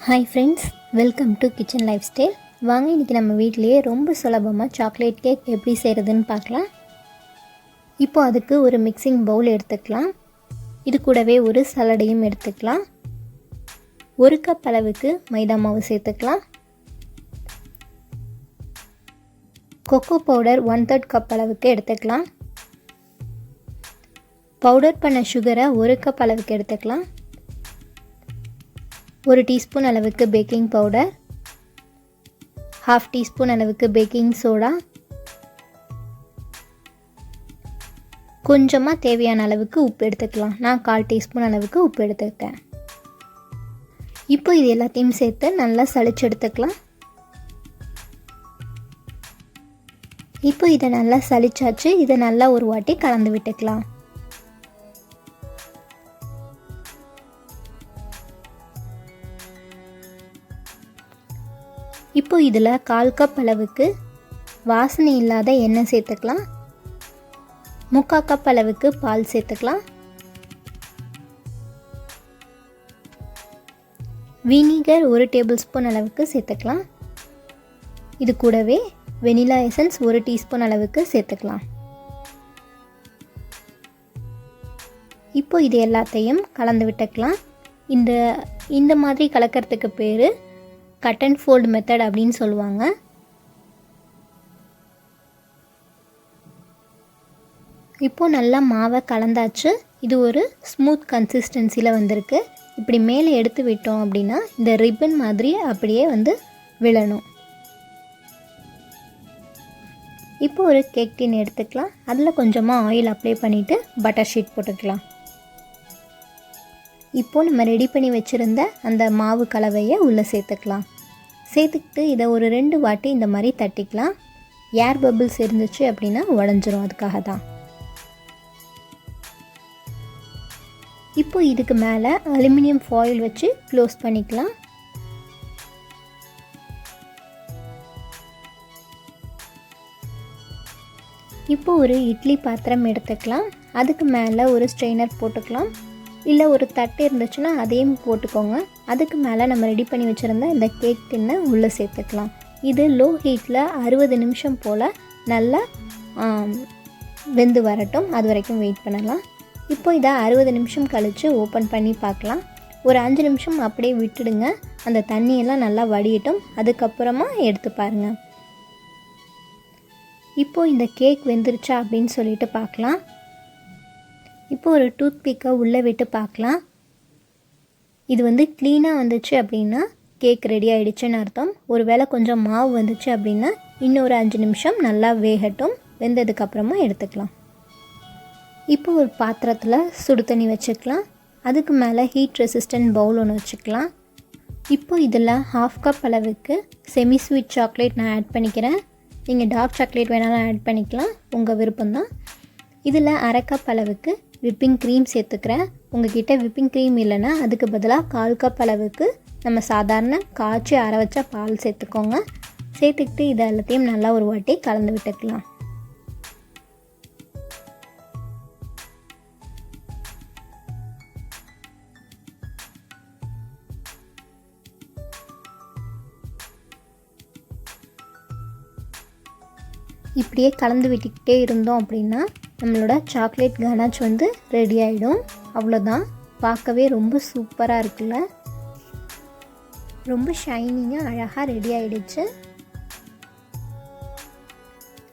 Hi friends, welcome to kitchen life style. வாங்க இன்றைக்கி நம்ம வீட்டிலையே ரொம்ப சுலபமாக சாக்லேட் கேக் எப்படி செய்கிறதுன்னு பார்க்கலாம். இப்போ அதுக்கு ஒரு மிக்சிங் பவுல் எடுத்துக்கலாம். இது கூடவே ஒரு சலடையும் எடுத்துக்கலாம். 1 கப் அளவுக்கு மைதா மாவு சேர்த்துக்கலாம். கொக்கோ பவுடர் 1/3 கப் அளவுக்கு எடுத்துக்கலாம். பவுடர் பண்ண சுகரை 1 கப் அளவுக்கு எடுத்துக்கலாம். 1 டீஸ்பூன் அளவுக்கு பேக்கிங் பவுடர், 1/2 டீஸ்பூன் அளவுக்கு பேக்கிங் சோடா, கொஞ்சமாக தேவையான அளவுக்கு உப்பு எடுத்துக்கலாம். நான் 1/4 டீஸ்பூன் அளவுக்கு உப்பு எடுத்துக்கிட்டேன். இப்போ இது எல்லாத்தையும் சேர்த்து நல்லா சளிச்சு எடுத்துக்கலாம். இப்போ இதை நல்லா சளிச்சாச்சு. இதை நல்லா ஒரு வாட்டி கலந்து விட்டுக்கலாம். இப்போ இதில் 1/4 கப் அளவுக்கு வாசனை இல்லாத எண்ணெய் சேர்த்துக்கலாம். 3/4 கப் அளவுக்கு பால் சேர்த்துக்கலாம். வினிகர் 1 டேபிள் ஸ்பூன் அளவுக்கு சேர்த்துக்கலாம். இது கூடவே வெனிலா எசன்ஸ் 1 டீஸ்பூன் அளவுக்கு சேர்த்துக்கலாம். இப்போ இது எல்லாத்தையும் கலந்து விட்டுக்கலாம். இந்த மாதிரி கலக்கிறதுக்கு பேர் கட் அண்ட் ஃபோல்ட் மெத்தட் அப்படின்னு சொல்லுவாங்க. இப்போது நல்லா மாவை கலந்தாச்சு. இது ஒரு ஸ்மூத் கன்சிஸ்டன்சியில் வந்திருக்கு. இப்படி மேலே எடுத்து விட்டோம் அப்படின்னா இந்த ரிப்பன் மாதிரி அப்படியே விழணும். இப்போ ஒரு கேக் டின் எடுத்துக்கலாம். அதில் கொஞ்சமாக ஆயில் அப்ளை பண்ணிவிட்டு பட்டர் ஷீட் போட்டுக்கலாம். இப்போது நம்ம ரெடி பண்ணி வச்சுருந்த அந்த மாவு கலவையை உள்ளே சேர்த்துக்கலாம். சேர்த்துக்கிட்டு இதை ஒரு 2 வாட்டி இந்த மாதிரி தட்டிக்கலாம். ஏர் பபிள்ஸ் இருந்துச்சு அப்படின்னா உடஞ்சிரும், அதுக்காக தான். இப்போ இதுக்கு மேலே அலுமினியம் ஃபாயில் வச்சு க்ளோஸ் பண்ணிக்கலாம். இப்போ ஒரு இட்லி பாத்திரம் எடுத்துக்கலாம். அதுக்கு மேலே ஒரு ஸ்ட்ரெயினர் போட்டுக்கலாம். இல்லை ஒரு தட்டு இருந்துச்சுன்னா அதையும் போட்டுக்கோங்க. அதுக்கு மேலே நம்ம ரெடி பண்ணி வச்சுருந்த இந்த கேக் டின்னை உள்ளே சேர்த்துக்கலாம். இது லோ ஹீட்டில் 60 நிமிஷம் போல் நல்லா வெந்து வரட்டும். அது வரைக்கும் வெயிட் பண்ணலாம். இப்போ இதை 60 நிமிஷம் கழித்து ஓப்பன் பண்ணி பார்க்கலாம். ஒரு 5 நிமிஷம் அப்படியே விட்டுடுங்க. அந்த தண்ணியெல்லாம் நல்லா வடியட்டும். அதுக்கப்புறமா எடுத்து பாருங்கள். இப்போது இந்த கேக் வெந்துருச்சா அப்படின்னு சொல்லிட்டு பார்க்கலாம். இப்போ ஒரு டூத் பிக்கை உள்ளே விட்டு பார்க்கலாம். இது க்ளீனாக வந்துச்சு அப்படின்னா கேக் ரெடி ஆகிடுச்சுன்னு அர்த்தம். ஒரு வேளை கொஞ்சம் மாவு வந்துச்சு அப்படின்னா இன்னொரு 5 நிமிஷம் நல்லா வேகட்டும். வெந்ததுக்கப்புறமா எடுத்துக்கலாம். இப்போ ஒரு பாத்திரத்தில் சுடு தண்ணி வச்சுக்கலாம். அதுக்கு மேலே ஹீட் ரெசிஸ்டன்ட் பவுல் ஒன்று வச்சுக்கலாம். இப்போ இதில் 1/2 கப் அளவுக்கு செமி ஸ்வீட் சாக்லேட் நான் ஆட் பண்ணிக்கிறேன். நீங்கள் டார்க் சாக்லேட் வேணாலும் ஆட் பண்ணிக்கலாம், உங்கள் விருப்பம்தான். இதில் 1/2 கப் அளவுக்கு விப்பிங் க்ரீம் சேர்த்துக்கிறேன். உங்கள்கிட்ட விப்பிங் க்ரீம் இல்லைன்னா அதுக்கு பதிலாக 1/4 கப் அளவுக்கு நம்ம சாதாரண காய்ச்சி அர வச்ச பால் சேர்த்துக்கோங்க. சேர்த்துக்கிட்டு இதை எல்லாத்தையும் நல்லா ஒரு வாட்டி கலந்து விட்டுக்கலாம். இப்படியே கலந்து விட்டுக்கிட்டே இருந்தோம் அப்படின்னா நம்மளோட சாக்லேட் கனாச் ரெடி ஆகிடும். அவ்வளோதான். பார்க்கவே ரொம்ப சூப்பராக இருக்குல்ல. ரொம்ப ஷைனிங்காக அழகாக ரெடி ஆகிடுச்சு.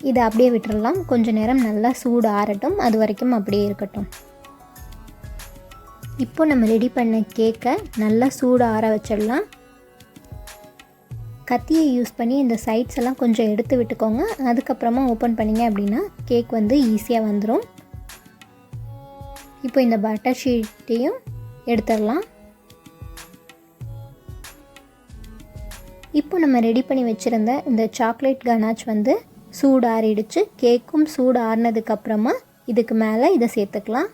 இதை அப்படியே விட்டுறலாம். கொஞ்சம் நேரம் நல்லா சூடு ஆறட்டும். அது வரைக்கும் அப்படியே இருக்கட்டும். இப்போ நம்ம ரெடி பண்ண கேக்கை நல்லா சூடு ஆற வச்சிடலாம். கத்தியை யூஸ் பண்ணி இந்த சைட்ஸ் எல்லாம் கொஞ்சம் எடுத்து விட்டுக்கோங்க. அதுக்கப்புறமா ஓப்பன் பண்ணிங்க அப்படின்னா கேக் ஈஸியாக வந்துடும். இப்போ இந்த பட்டர் ஷீட்டையும் எடுத்துடலாம். இப்போ நம்ம ரெடி பண்ணி வச்சுருந்த இந்த சாக்லேட் கனாச் சூடு ஆறிடுச்சு. கேக்கும் சூடு ஆறினதுக்கப்புறமா இதுக்கு மேலே இதை சேர்த்துக்கலாம்.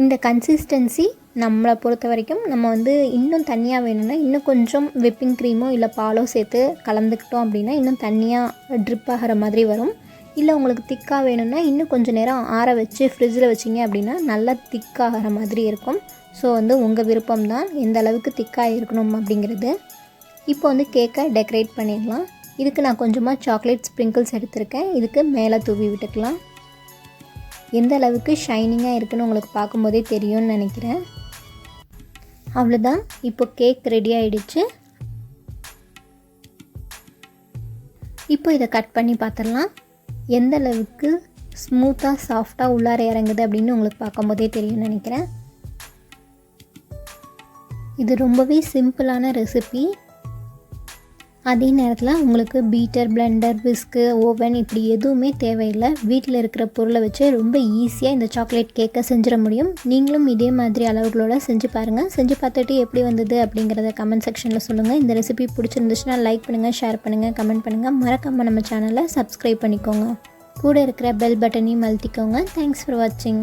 இந்த கன்சிஸ்டன்சி நம்மளை பொறுத்த வரைக்கும் நம்ம இன்னும் தண்ணியாக வேணும்னா இன்னும் கொஞ்சம் விப்பிங் க்ரீமோ இல்லை பாலோ சேர்த்து கலந்துக்கிட்டோம் அப்படின்னா இன்னும் தண்ணியாக ட்ரிப் ஆகிற மாதிரி வரும். இல்லை உங்களுக்கு திக்காக வேணும்னா இன்னும் கொஞ்சம் நேரம் ஆற வச்சு ஃப்ரிட்ஜில் வச்சிங்க அப்படின்னா நல்லா திக்காகிற மாதிரி இருக்கும். ஸோ வந்து உங்கள் விருப்பம் தான் எந்த அளவுக்கு திக்காக இருக்கணும் அப்படிங்கிறது. இப்போ வந்து கேக்கை டெக்கரேட் பண்ணிடலாம். இதுக்கு நான் கொஞ்சமாக சாக்லேட் ஸ்ப்ரிங்கிள்ஸ் எடுத்திருக்கேன். இதுக்கு மேலே தூவி விட்டுக்கலாம். எந்த அளவுக்கு ஷைனிங்காக இருக்குன்னு உங்களுக்கு பார்க்கும்போதே தெரியும்னு நினைக்கிறேன். அவ்வளோதான், இப்போ கேக் ரெடி ஆகிடுச்சு. இப்போ இதை கட் பண்ணி பார்த்துடலாம். எந்த அளவுக்கு ஸ்மூத்தாக சாஃப்டாக உள்ளார இறங்குது அப்படின்னு உங்களுக்கு பார்க்கும்போதே தெரியும்னு நினைக்கிறேன். இது ரொம்பவே சிம்பிளான ரெசிபி. அதே நேரத்தில் உங்களுக்கு பீட்டர், பிளெண்டர், விஸ்கு, ஓவன் இப்படி எதுவுமே தேவையில்லை. வீட்டில் இருக்கிற பொருளை வச்சு ரொம்ப ஈஸியாக இந்த சாக்லேட் கேக்கை செஞ்சிட முடியும். நீங்களும் இதே மாதிரி அளவுகளோடு செஞ்சு பாருங்கள். செஞ்சு பார்த்துட்டு எப்படி வந்தது அப்படிங்கிறத கமெண்ட் செக்ஷனில் சொல்லுங்கள். இந்த ரெசிபி பிடிச்சிருந்துச்சுன்னா லைக் பண்ணுங்கள், ஷேர் பண்ணுங்கள், கமெண்ட் பண்ணுங்கள். மறக்காமல் நம்ம சேனலை சப்ஸ்கிரைப் பண்ணிக்கோங்க. கூட இருக்கிற பெல் பட்டனையும் அழுத்திக்கோங்க. தேங்க்ஸ் ஃபார் வாட்சிங்.